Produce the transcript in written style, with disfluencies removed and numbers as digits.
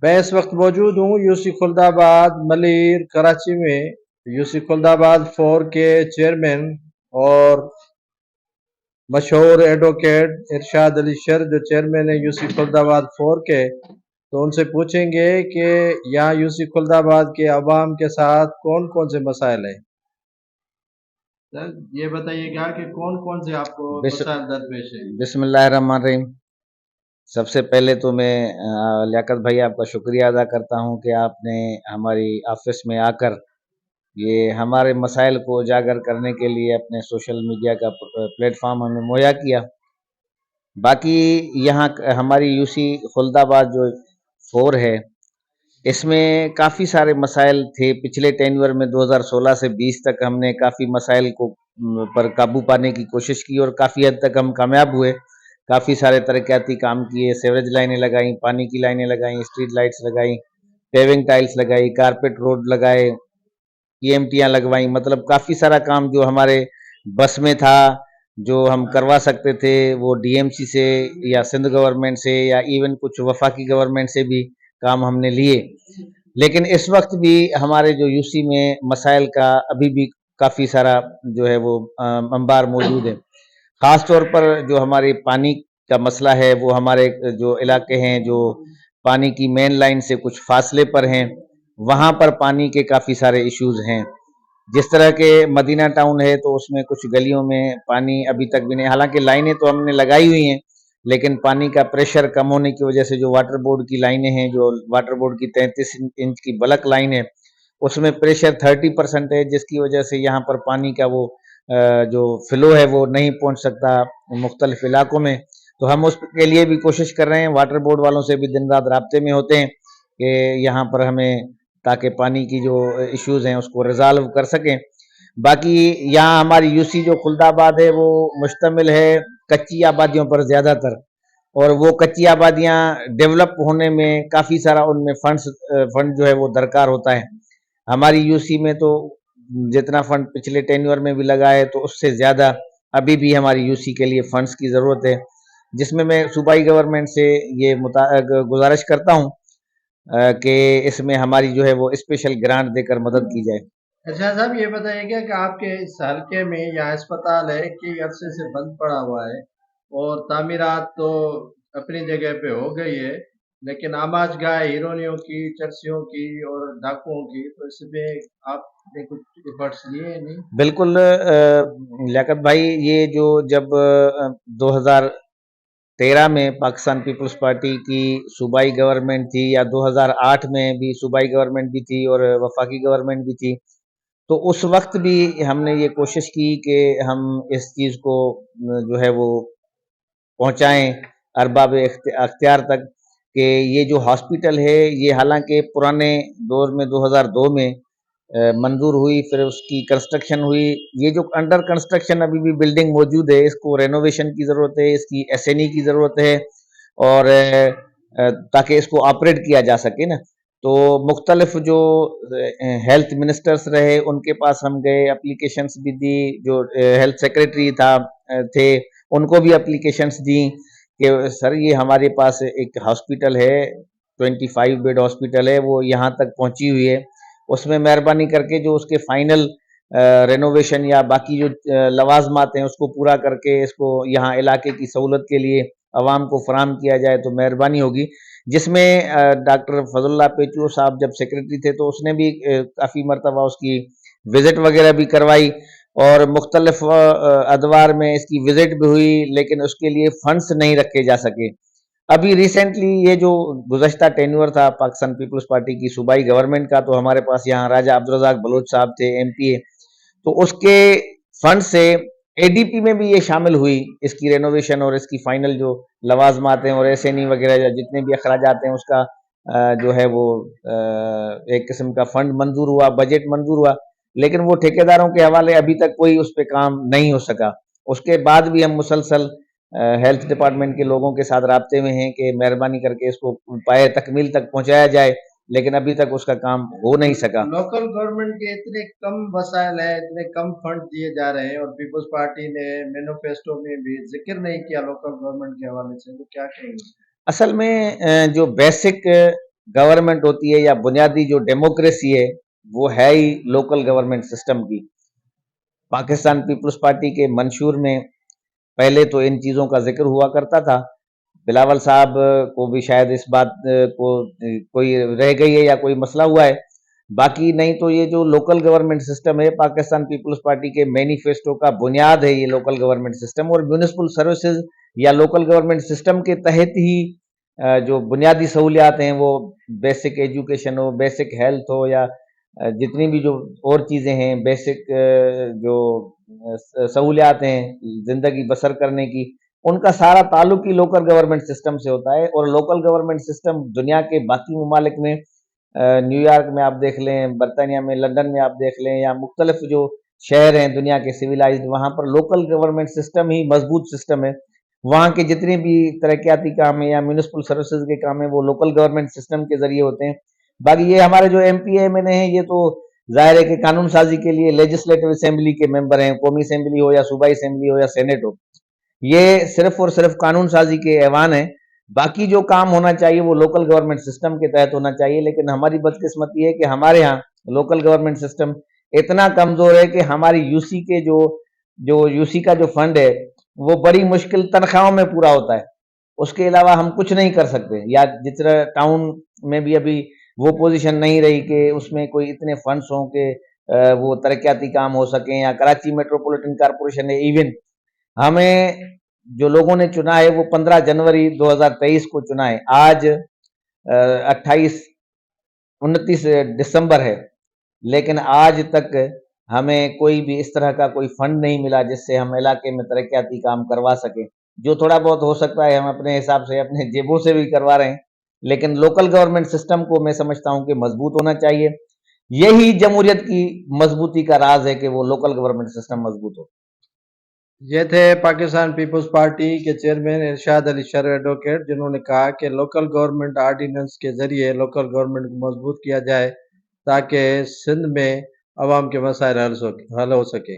मैं इस वक्त मौजूद हूँ यूसी खुल्दाबाद मलिर कराची में। यूसी खुल्दाबाद 4 के चेयरमैन और मशहूर एडवोकेट इरशाद अली शर जो चेयरमैन है यूसी खुल्दाबाद 4 के, तो उनसे पूछेंगे कि यहाँ यूसी खुल्दाबाद के अवाम के साथ कौन कौन से मसाइल हैं। सर ये बताइएगा कि कौन कौन से आपको मसाइल दरपेश है। बिस्मिल्लाहिर्रहमानिर्रहीम। सबसे पहले तो मैं लियाकत भाई आपका शुक्रिया अदा करता हूं कि आपने हमारी ऑफिस में आकर ये हमारे मसाइल को उजागर करने के लिए अपने सोशल मीडिया का प्लेटफॉर्म हमें मुहैया किया। बाकी यहाँ हमारी यूसी खुल्दाबाद जो 4 है, इसमें काफ़ी सारे मसाइल थे। पिछले टेन्योर में 2016 से 20 तक हमने काफ़ी मसाइल को पर काबू पाने की कोशिश की और काफ़ी हद तक हम कामयाब हुए। काफ़ी सारे तरक्याती काम किए, सीवरेज लाइनें लगाई, पानी की लाइनें लगाई, स्ट्रीट लाइट्स लगाई, पेविंग टाइल्स लगाई, कारपेट रोड लगाए, ईएमटियाँ लगवाई। मतलब काफ़ी सारा काम जो हमारे बस में था, जो हम करवा सकते थे, वो डीएमसी से या सिंध गवर्नमेंट से या इवन कुछ वफाकी गवर्नमेंट से भी काम हमने लिए। लेकिन इस वक्त भी हमारे जो यूसी में मसाइल का अभी भी काफ़ी सारा जो है वो अंबार मौजूद है। ख़ास तौर पर जो हमारे पानी का मसला है, वो हमारे जो इलाके हैं जो पानी की मेन लाइन से कुछ फासले पर हैं, वहाँ पर पानी के काफ़ी सारे इश्यूज़ हैं। जिस तरह के मदीना टाउन है तो उसमें कुछ गलियों में पानी अभी तक भी नहीं, हालांकि लाइनें तो हमने लगाई हुई हैं, लेकिन पानी का प्रेशर कम होने की वजह से जो वाटर बोर्ड की लाइनें हैं, जो वाटर बोर्ड की 33 इंच की बल्क लाइन है, उसमें प्रेशर 30% है, जिसकी वजह से यहाँ पर पानी का वो जो फ्लो है वो नहीं पहुँच सकता मुख्तलिफ इलाकों में। तो हम उसके लिए भी कोशिश कर रहे हैं, वाटर बोर्ड वालों से भी दिन रात राब्ते में होते हैं कि यहाँ पर हमें ताकि पानी की जो इश्यूज़ हैं उसको रिजॉल्व कर सकें। बाकी यहाँ हमारी यूसी जो खुल्दाबाद है वो मुश्तमिल है कच्ची आबादियों पर ज़्यादातर, और वो कच्ची आबादियाँ डेवलप होने में काफ़ी सारा उनमें फंड जो है वो दरकार होता है। हमारी यूसी में तो जितना फंड पिछले टेन्योर में भी लगा है, तो उससे ज़्यादा अभी भी हमारी यूसी के लिए फंड्स की ज़रूरत है, जिसमें मैं सूबाई गवर्नमेंट से ये गुजारिश करता हूँ कि इसमें हमारी जो है वो स्पेशल ग्रांट देकर मदद की जाए। अच्छा साहब ये बताइएगा कि आपके इस हल्के में यहाँ अस्पताल है कि अरसे से बंद पड़ा हुआ है, और तामीरात तो अपनी जगह पे हो गई है, लेकिन आमाज गाय हिरोनियों की, चरसियों की और डाकुओं की, तो इसमें आपने कुछ एफर्ट्स लिए नहीं? बिल्कुल लियाकत भाई, ये जो जब 2013 में पाकिस्तान पीपल्स पार्टी की सूबाई गवर्नमेंट थी, या 2008 में भी सूबाई गवर्नमेंट भी थी और वफाकी गवर्नमेंट भी थी, तो उस वक्त भी हमने ये कोशिश की कि हम इस चीज़ को जो है वो पहुँचाएँ अरबाब अख्तियार तक, कि ये जो हॉस्पिटल है ये हालांकि पुराने दौर में 2002 में मंजूर हुई, फिर उसकी कंस्ट्रक्शन हुई। ये जो अंडर कंस्ट्रक्शन अभी भी बिल्डिंग मौजूद है, इसको रेनोवेशन की ज़रूरत है, इसकी एसएनई की ज़रूरत है, और ताकि इसको ऑपरेट किया जा सके ना। तो मुख्तलिफ जो हेल्थ मिनिस्टर्स रहे उनके पास हम गए, एप्लीकेशंस भी दी, जो हेल्थ सेक्रेटरी थे उनको भी एप्लीकेशंस दी कि सर ये हमारे पास एक हॉस्पिटल है, 25 बेड हॉस्पिटल है, वो यहाँ तक पहुँची हुई है, उसमें मेहरबानी करके जो उसके फाइनल रेनोवेशन या बाकी जो लवाजमात हैं उसको पूरा करके इसको यहाँ इलाके की सहूलत के लिए आवाम को फराम किया जाए तो मेहरबानी होगी। जिसमें डॉक्टर फजलुल्लाह पेचू साहब जब सेक्रेटरी थे तो उसने भी काफ़ी मरतबा उसकी विज़िट वगैरह भी करवाई, और मुख्तलिफ अदवार में इसकी विज़िट भी हुई, लेकिन उसके लिए फंड्स नहीं रखे जा सके। अभी रिसेंटली ये जो गुज़श्ता टेन्योर था पाकिस्तान पीपल्स पार्टी की सूबाई गवर्नमेंट का, तो हमारे पास यहाँ राजा अब्दुल रज़ाक बलोच साहब थे एमपीए, तो उसके फंड से एडीपी में भी ये शामिल हुई, इसकी रेनोवेशन और इसकी फाइनल जो लवाजमात हैं और एसएनई वगैरह जितने भी अखराजात हैं उसका जो है वो एक किस्म का फंड मंजूर हुआ, बजट मंजूर हुआ, लेकिन वो ठेकेदारों के हवाले अभी तक कोई उस पर काम नहीं हो सका। उसके बाद भी हम मुसलसल हेल्थ डिपार्टमेंट के लोगों के साथ राब्ते में हैं कि मेहरबानी करके इसको पाए तकमील तक पहुंचाया जाए, लेकिन अभी तक उसका काम हो नहीं सका। लोकल गवर्नमेंट के इतने कम वसाइल है, इतने कम फंड दिए जा रहे हैं, और पीपल्स पार्टी ने मैनिफेस्टो में भी जिक्र नहीं किया लोकल गवर्नमेंट के हवाले से, तो क्या कहेंगे? असल में जो बेसिक गवर्नमेंट होती है या बुनियादी जो डेमोक्रेसी है वो है ही लोकल गवर्नमेंट सिस्टम की। पाकिस्तान पीपल्स पार्टी के मंशूर में पहले तो इन चीज़ों का जिक्र हुआ करता था। बिलावल साहब को भी शायद इस बात को कोई रह गई है या कोई मसला हुआ है। बाकी नहीं तो ये जो लोकल गवर्नमेंट सिस्टम है, पाकिस्तान पीपल्स पार्टी के मैनिफेस्टो का बुनियाद है ये लोकल गवर्नमेंट सिस्टम। और म्यूनिसिपल सर्विसेज या लोकल गवर्नमेंट सिस्टम के तहत ही जो बुनियादी सहूलियात हैं, वो बेसिक एजुकेशन हो, बेसिक हेल्थ हो, या जितनी भी जो और चीज़ें हैं, बेसिक जो सहूलियात हैं ज़िंदगी बसर करने की, उनका सारा ताल्लुक ही लोकल गवर्नमेंट सिस्टम से होता है। और लोकल गवर्नमेंट सिस्टम दुनिया के बाकी ममालिक में, न्यूयॉर्क में आप देख लें, बरतानिया में, लंदन में आप देख लें, या मुख्तलिफ जो शहर हैं दुनिया के सिविलाइज्ड, वहाँ पर लोकल गवर्नमेंट सिस्टम ही मजबूत सिस्टम है। वहाँ के जितने भी तरक्याती काम है या म्यूनिसिपल सर्विसेज के काम है वो लोकल गवर्नमेंट सिस्टम के जरिए होते हैं। बाकी ये हमारे जो MP MNA हैं, ये तो जाहिर है कि कानून साजी के लिए लेजिस्लेटिव असेंबली के मेंबर हैं, कौमी असेंबली हो या सूबाई असेंबली हो या सेनेट हो, ये सिर्फ और सिर्फ कानून साजी के ऐवान है। बाकी जो काम होना चाहिए वो लोकल गवर्नमेंट सिस्टम के तहत होना चाहिए। लेकिन हमारी बदकिस्मती है कि हमारे यहाँ लोकल गवर्नमेंट सिस्टम इतना कमजोर है कि हमारी यूसी के जो यूसी का जो फंड है वो बड़ी मुश्किल तनख्वाहों में पूरा होता है। उसके अलावा हम कुछ नहीं कर सकते। या जिस तरह टाउन में भी अभी वो पोजीशन नहीं रही कि उसमें कोई इतने फंड्स हों कि वो तरक्याती काम हो सकें, या कराची मेट्रोपॉलिटन कारपोरेशन ने इवन हमें जो लोगों ने चुना है वो 15 जनवरी 2023 को चुना है। आज 29 दिसंबर है, लेकिन आज तक हमें कोई भी इस तरह का कोई फंड नहीं मिला जिससे हम इलाके में तरक्याती काम करवा सकें। जो थोड़ा बहुत हो सकता है हम अपने हिसाब से अपने जेबों से भी करवा रहे हैं, लेकिन लोकल गवर्नमेंट सिस्टम को मैं समझता हूं कि मजबूत होना चाहिए। यही जमहूरियत की मजबूती का राज है कि वो लोकल गवर्नमेंट सिस्टम मजबूत हो। ये थे पाकिस्तान पीपल्स पार्टी के चेयरमैन इरशाद अली शर्र एडवोकेट, जिन्होंने कहा कि लोकल गवर्नमेंट आर्डिनेंस के जरिए लोकल गवर्नमेंट को मजबूत किया जाए ताकि सिंध में अवाम के मसाइल हल हो सके।